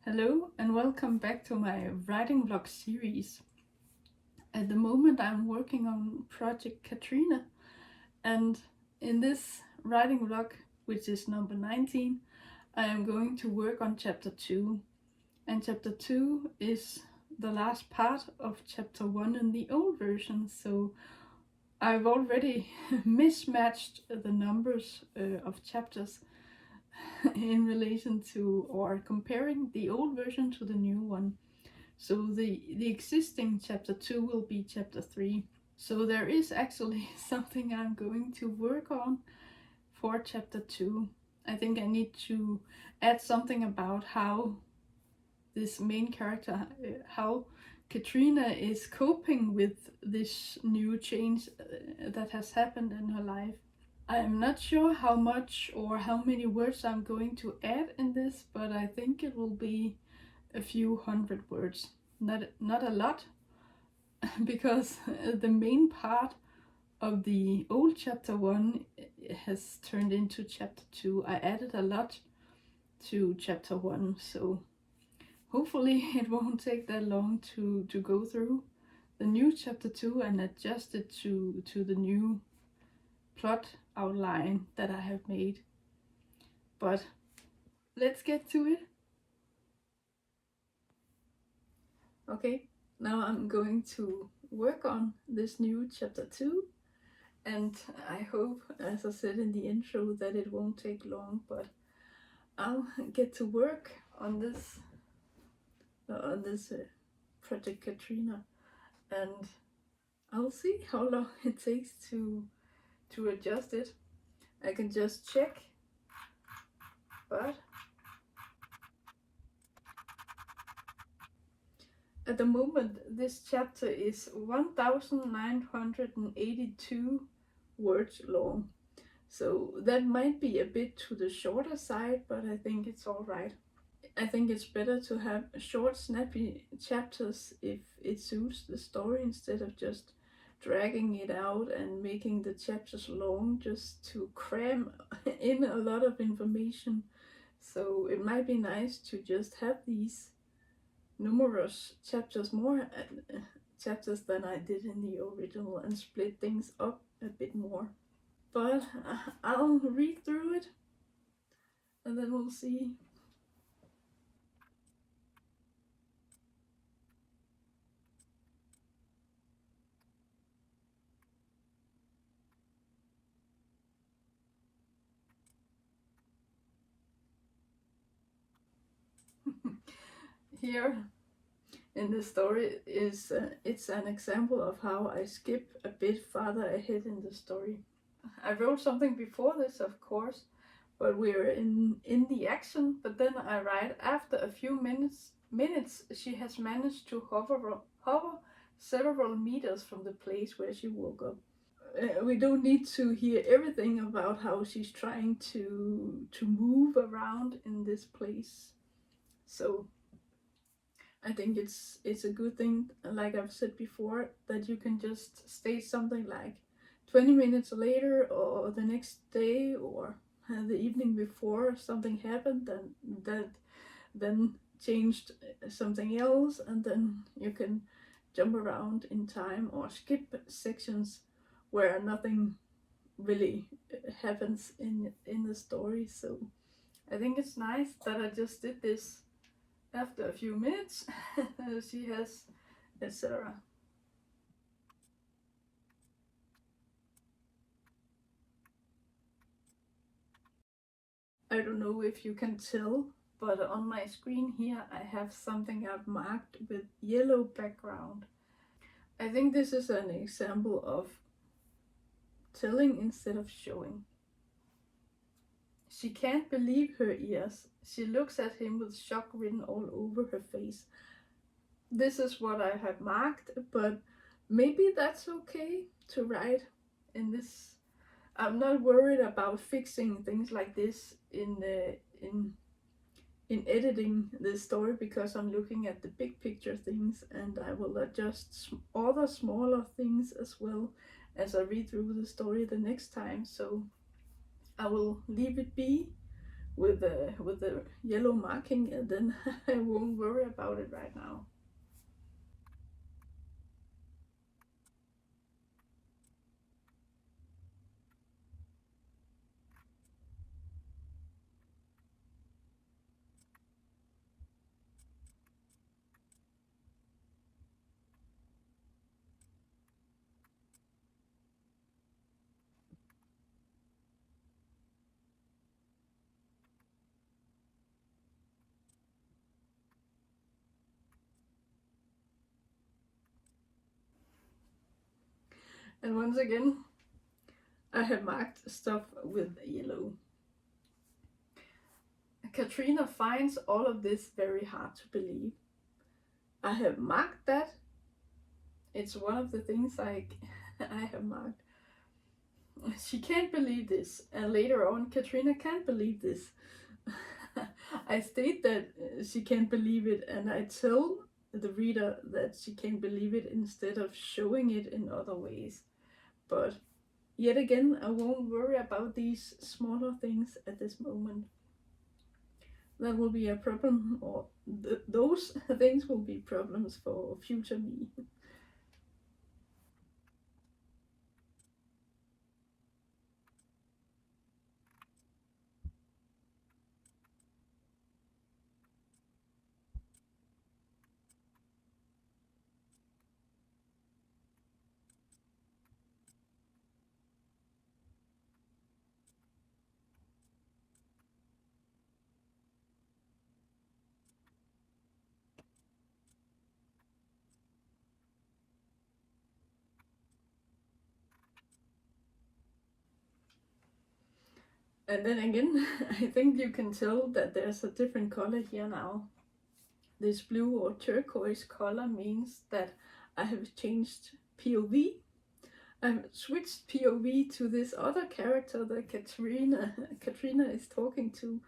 Hello and welcome back to my writing vlog series. At the moment I'm working on Project Katrina, and in this writing vlog, which is number 19, I am going to work on chapter 2. And chapter 2 is the last part of chapter 1 in the old version, so I've already mismatched the numbers of chapters in relation to or comparing the old version to the new one. So the existing chapter 2 will be chapter 3. So there is actually something I'm going to work on for chapter 2. I think I need to add something about how this main character, how Katrina is coping with this new change that has happened in her life. I am not sure how much or how many words I'm going to add in this, but I think it will be a few hundred words. Not a lot, because the main part of the old chapter 1 has turned into chapter 2. I added a lot to chapter 1, so hopefully it won't take that long to go through the new chapter 2 and adjust it to the new plot outline that I have made. But let's get to it. Okay, now I'm going to work on this new chapter 2, and I hope, as I said in the intro, that it won't take long, but I'll get to work on this Project Katrina, and I'll see how long it takes to adjust it. I can just check, but at the moment this chapter is 1982 words long. So that might be a bit to the shorter side, but I think it's alright. I think it's better to have short, snappy chapters if it suits the story, instead of just dragging it out and making the chapters long just to cram in a lot of information. So it might be nice to just have these numerous chapters, more chapters than I did in the original, and split things up a bit more. But I'll read through it and then we'll see. Here in the story is it's an example of how I skip a bit farther ahead in the story. I wrote something before this, of course, but we're in the action. But then I write, after a few minutes she has managed to hover several meters from the place where she woke up. We don't need to hear everything about how she's trying to move around in this place. So I think it's a good thing, like I've said before, that you can just state something like 20 minutes later, or the next day, or the evening before something happened, and that then changed something else, and then you can jump around in time or skip sections where nothing really happens in the story. So I think it's nice that I just did this after a few minutes. She has, etc. I don't know if you can tell, but on my screen here I have something I've marked with yellow background. I think this is an example of telling instead of showing. She can't believe her ears. She looks at him with shock written all over her face. This is what I have marked, but maybe that's okay to write in this. I'm not worried about fixing things like this in editing the story, because I'm looking at the big picture things, and I will adjust other smaller things as well as I read through the story the next time. So I will leave it be with the yellow marking, and then I won't worry about it right now. And once again, I have marked stuff with yellow. Katrina finds all of this very hard to believe. I have marked that. It's one of the things I have marked. She can't believe this, and later on, Katrina can't believe this. I state that she can't believe it, and I tell the reader that she can't believe it instead of showing it in other ways. But yet again, I won't worry about these smaller things at this moment. That will be a problem, or those things will be problems for future me. And then again, I think you can tell that there's a different color here now. This blue or turquoise color means that I have changed POV. I've switched POV to this other character that Katrina is talking to.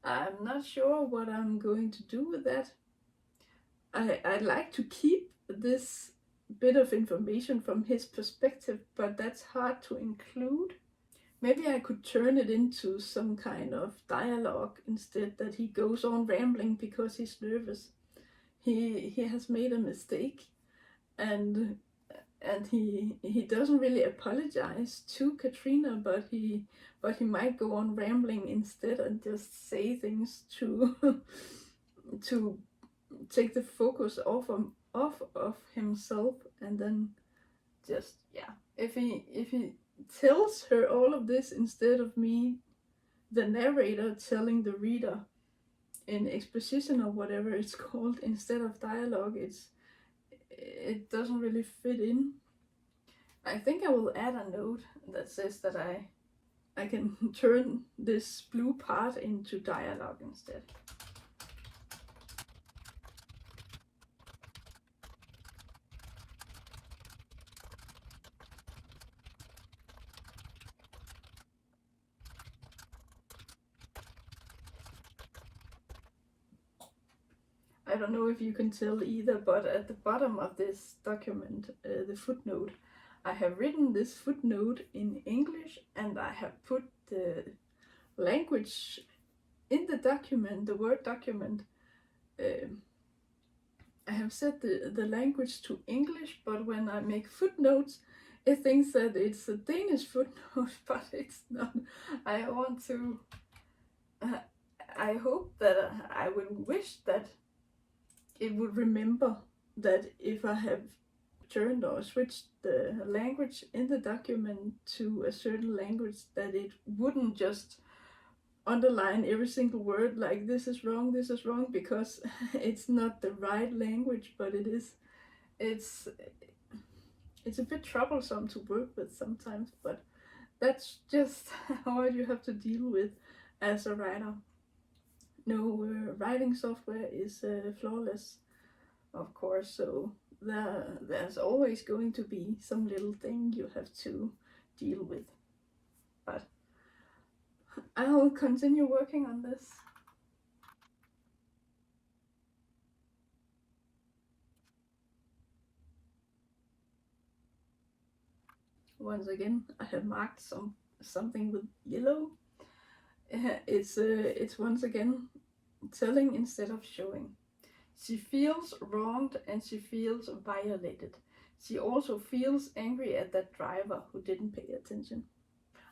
I'm not sure what I'm going to do with that. I'd like to keep this bit of information from his perspective, but that's hard to include. Maybe I could turn it into some kind of dialogue instead, that he goes on rambling because he's nervous. He has made a mistake, and he doesn't really apologize to Katrina, but he might go on rambling instead and just say things to to take the focus off of himself, and then just, yeah, if he tells her all of this instead of me, the narrator, telling the reader in exposition or whatever it's called, instead of dialogue, it doesn't really fit in. I think I will add a note that says that I can turn this blue part into dialogue instead. I don't know if you can tell either, but at the bottom of this document, the footnote, I have written this footnote in English, and I have put the language in the document, the Word document. I have set the language to English, but when I make footnotes, it thinks that it's a Danish footnote, but it's not. I want to. I hope that I would wish that it would remember that if I have turned or switched the language in the document to a certain language, that it wouldn't just underline every single word like this is wrong, because it's not the right language, but it's it's a bit troublesome to work with sometimes, but that's just what you have to deal with as a writer. No writing software is flawless, of course, so there's always going to be some little thing you have to deal with. But I'll continue working on this. Once again, I have marked something with yellow, It's once again telling instead of showing. She feels wronged and she feels violated. She also feels angry at that driver who didn't pay attention.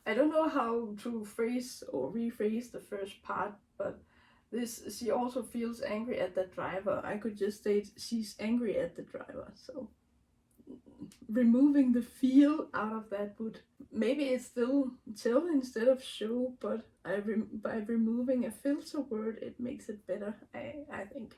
I don't know how to phrase or rephrase the first part, but this, she also feels angry at that driver. I could just state she's angry at the driver. So removing the feel out of that would, maybe it's still tell instead of show, but by removing a filter word, it makes it better, I think.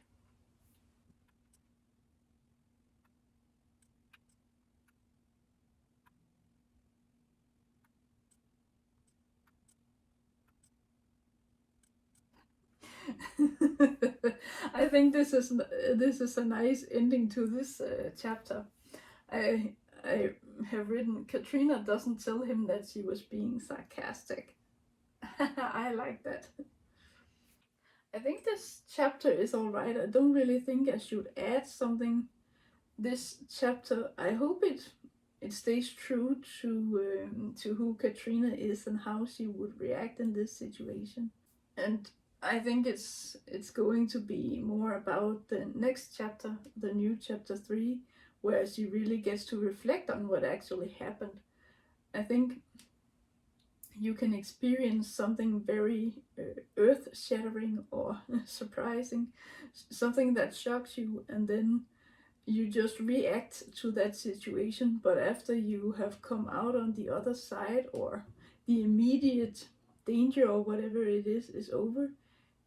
I think this is a nice ending to this chapter. I I have written Katrina doesn't tell him that she was being sarcastic. I like that. I think this chapter is alright. I don't really think I should add something. This chapter, I hope it stays true to who Katrina is and how she would react in this situation. And I think it's going to be more about the next chapter, the new chapter 3, where she really gets to reflect on what actually happened. I think you can experience something very earth shattering or surprising, something that shocks you, and then you just react to that situation. But after you have come out on the other side, or the immediate danger or whatever it is over,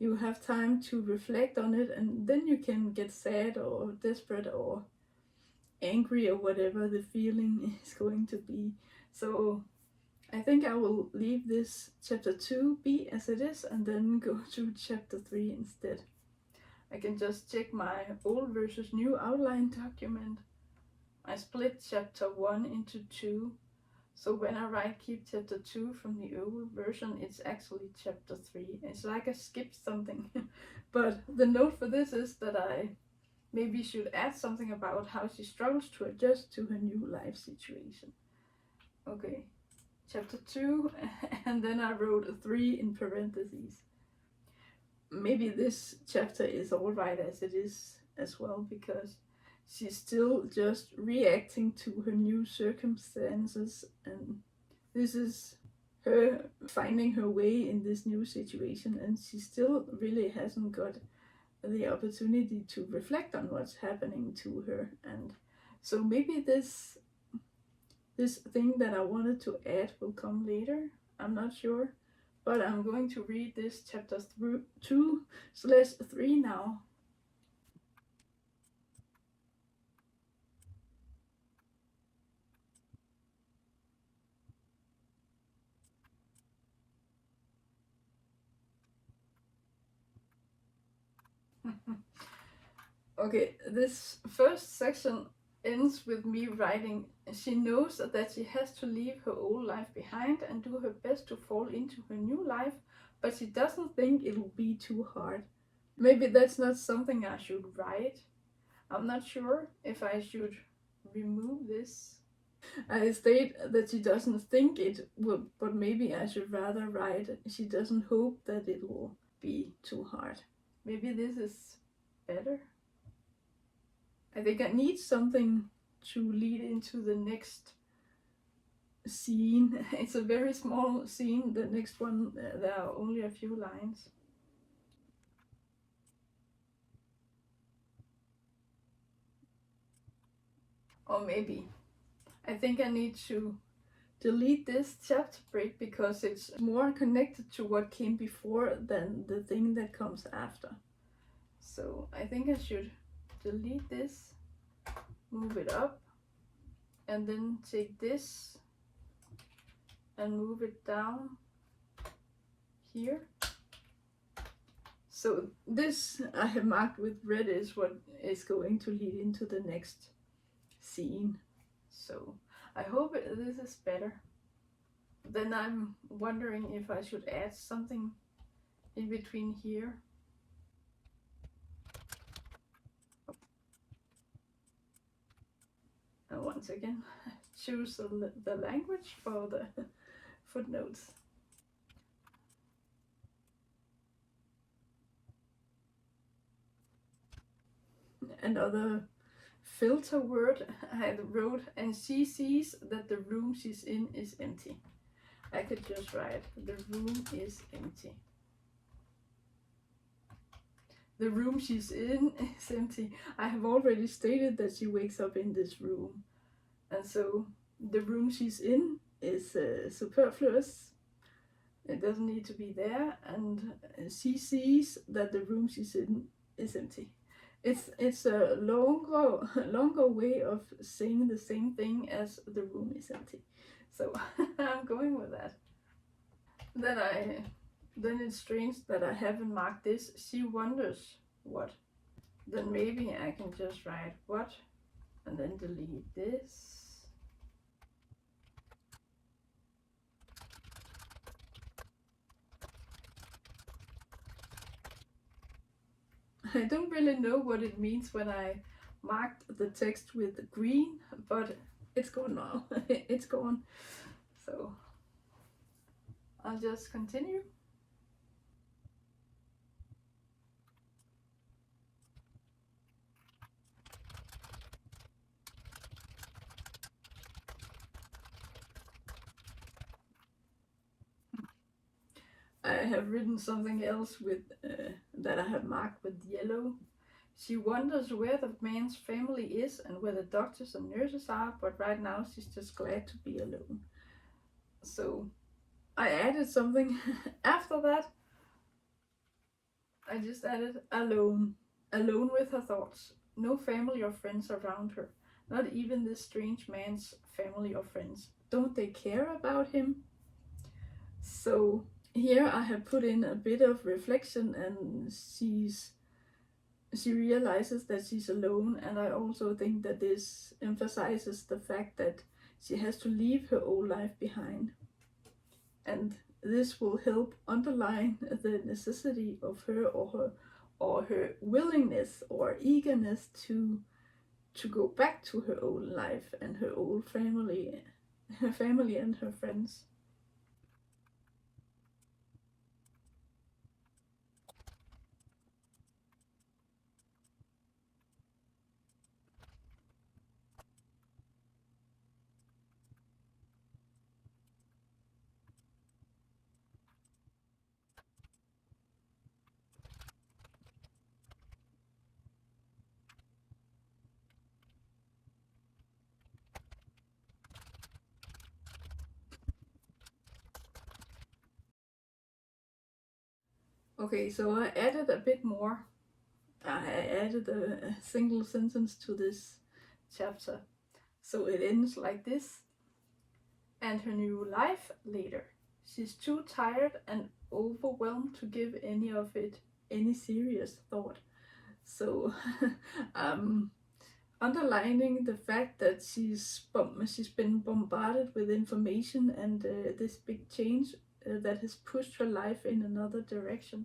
you have time to reflect on it, and then you can get sad or desperate or angry or whatever the feeling is going to be. So I think I will leave this chapter 2 be as it is and then go to chapter 3 instead. I can just check my old versus new outline document. I split chapter 1 into 2, so when I write keep chapter 2 from the old version, it's actually chapter 3. It's like I skipped something. But the note for this is that I maybe should add something about how she struggles to adjust to her new life situation. Okay, chapter 2, and then I wrote a 3 in parentheses. Maybe this chapter is alright as it is as well, because she's still just reacting to her new circumstances, and this is her finding her way in this new situation, and she still really hasn't got the opportunity to reflect on what's happening to her. And so maybe this thing that I wanted to add will come later. I'm not sure. But I'm going to read this chapter 2/3 now. Okay, this first section ends with me writing, she knows that she has to leave her old life behind and do her best to fall into her new life, but she doesn't think it'll be too hard. Maybe that's not something I should write. I'm not sure if I should remove this. I state that she doesn't think it will, but maybe I should rather write she doesn't hope that it will be too hard. Maybe this is better. I think I need something to lead into the next scene. It's a very small scene. The next one, there are only a few lines. Or maybe I think I need to delete this chapter break because it's more connected to what came before than the thing that comes after. So I think I should delete this, move it up, and then take this and move it down here. So this I have marked with red is what is going to lead into the next scene. So I hope this is better. Then I'm wondering if I should add something in between here. And once again, choose the language for the footnotes. another filter word. I wrote, and she sees that the room she's in is empty. I could just write, the room is empty. The room she's in is empty. I have already stated that she wakes up in this room. And so the room she's in is superfluous. It doesn't need to be there. And she sees that the room she's in is empty. It's a longer way of saying the same thing as the room is empty. So I'm going with that. Then it's strange that I haven't marked this. She wonders what. Then maybe I can just write what and then delete this. I don't really know what it means when I marked the text with green, but it's gone now. It's gone. So I'll just continue. I have written something else with that I have marked with yellow. She wonders where the man's family is and where the doctors and nurses are, but right now she's just glad to be alone. So I added something after that. I just added alone. Alone with her thoughts. No family or friends around her. Not even this strange man's family or friends. Don't they care about him? So here I have put in a bit of reflection, and she realizes that she's alone, and I also think that this emphasizes the fact that she has to leave her old life behind. And this will help underline the necessity of her or her willingness or eagerness to go back to her old life and her old family, her family and her friends. Okay, so I added a bit more. I added a single sentence to this chapter. So it ends like this. And her new life later. She's too tired and overwhelmed to give any of it any serious thought. So underlining the fact that she's been bombarded with information and this big change that has pushed her life in another direction.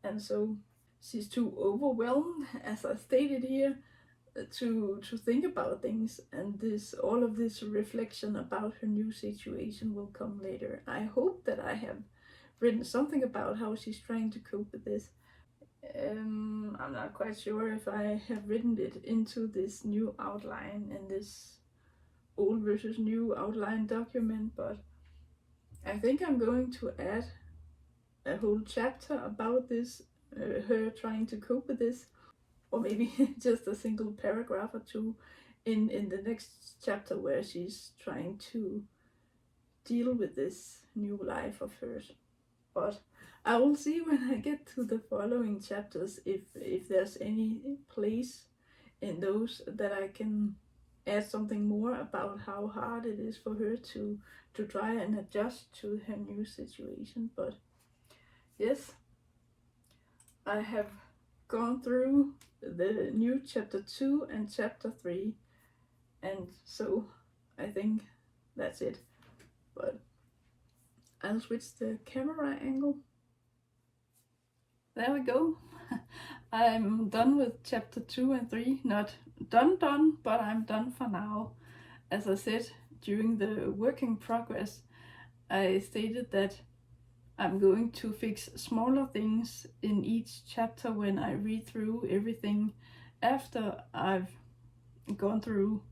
And so she's too overwhelmed, as I stated here, to think about things, and all of this reflection about her new situation will come later. I hope that I have written something about how she's trying to cope with this. I'm not quite sure if I have written it into this new outline in this old versus new outline document, but I think I'm going to add a whole chapter about this, her trying to cope with this, or maybe just a single paragraph or two in the next chapter where she's trying to deal with this new life of hers. But I will see when I get to the following chapters if there's any place in those that I can add something more about how hard it is for her to try and adjust to her new situation. But yes, I have gone through the new chapter 2 and chapter 3, and so I think that's it. But I'll switch the camera angle. There we go. I'm done with chapter 2 and 3. Not done, but I'm done for now. As I said during the work in progress, I stated that I'm going to fix smaller things in each chapter when I read through everything after I've gone through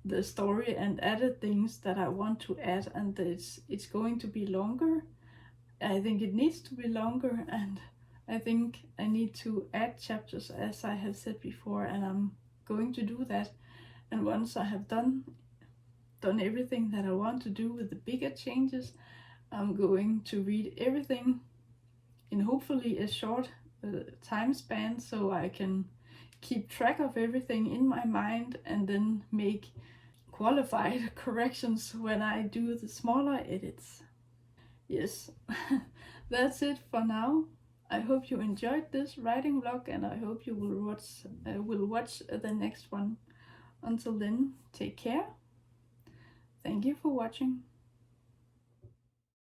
the story and added things that I want to add, and it's going to be longer. I think it needs to be longer, and I think I need to add chapters as I have said before, and I'm going to do that. And once I have done everything that I want to do with the bigger changes, I'm going to read everything in hopefully a short time span, so I can keep track of everything in my mind and then make qualified corrections when I do the smaller edits. Yes, that's it for now. I hope you enjoyed this writing vlog, and I hope you will watch the next one. Until then, take care. Thank you for watching.